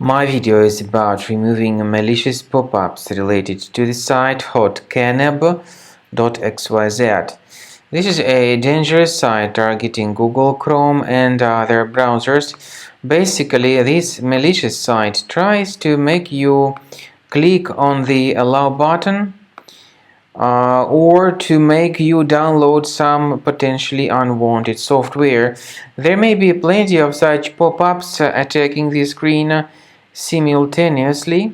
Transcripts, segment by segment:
My video is about removing malicious pop-ups related to the site Hotcaneb.xyz. This is a dangerous site targeting Google Chrome and other browsers. Basically, this malicious site tries to make you click on the allow button or to make you download some potentially unwanted software. There may be plenty of such pop-ups attacking the screen simultaneously.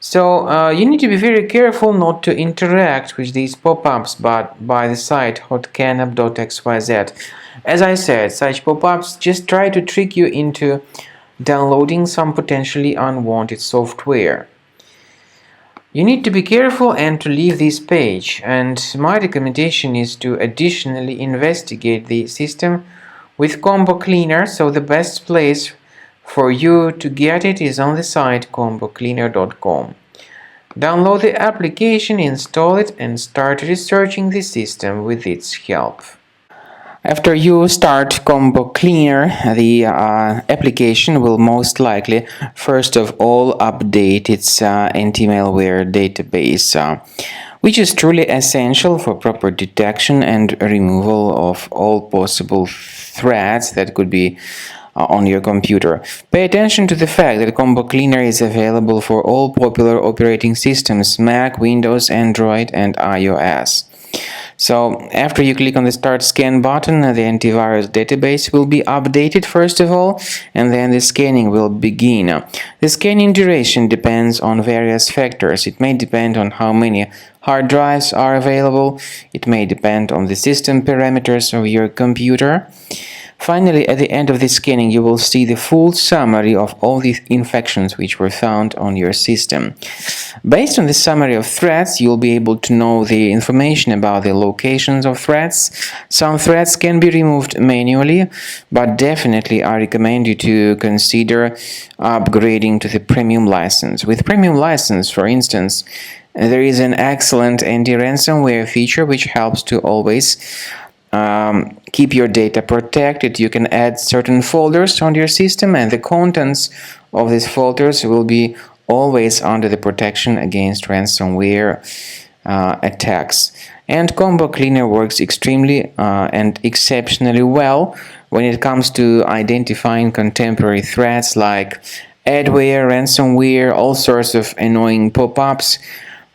So you need to be very careful not to interact with these pop-ups by the site Hotcaneb.xyz. As I said, such pop-ups just try to trick you into downloading some potentially unwanted software. You need to be careful and to leave this page, and my recommendation is to additionally investigate the system with Combo Cleaner, so the best place for you to get it is on the site combocleaner.com. Download the application, install it, and start researching the system with its help. After you start Combo Cleaner, the application will most likely first of all update its anti-malware database, which is truly essential for proper detection and removal of all possible threats that could be on your computer. Pay attention to the fact that Combo Cleaner is available for all popular operating systems: Mac, Windows, Android, and iOS. So after you click on the Start Scan button, the antivirus database will be updated first of all, and then the scanning will begin. The scanning duration depends on various factors. It may depend on how many hard drives are available. It may depend on the system parameters of your computer. Finally, at the end of the scanning, you will see the full summary of all the infections which were found on your system. Based on the summary of threats, you'll be able to know the information about the locations of threats. Some threats can be removed manually, but definitely I recommend you to consider upgrading to the premium license. With premium license, for instance, there is an excellent anti-ransomware feature which helps to always keep your data protected. You can add certain folders on your system, and the contents of these folders will be always under the protection against ransomware attacks. And Combo Cleaner works extremely and exceptionally well when it comes to identifying contemporary threats like adware, ransomware, all sorts of annoying pop-ups.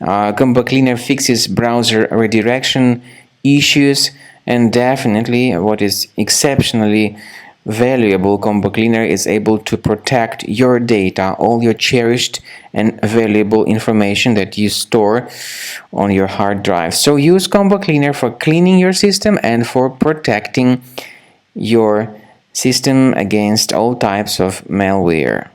Combo Cleaner fixes browser redirection issues. And definitely, what is exceptionally valuable, Combo Cleaner is able to protect your data, all your cherished and valuable information that you store on your hard drive. So use Combo Cleaner for cleaning your system and for protecting your system against all types of malware.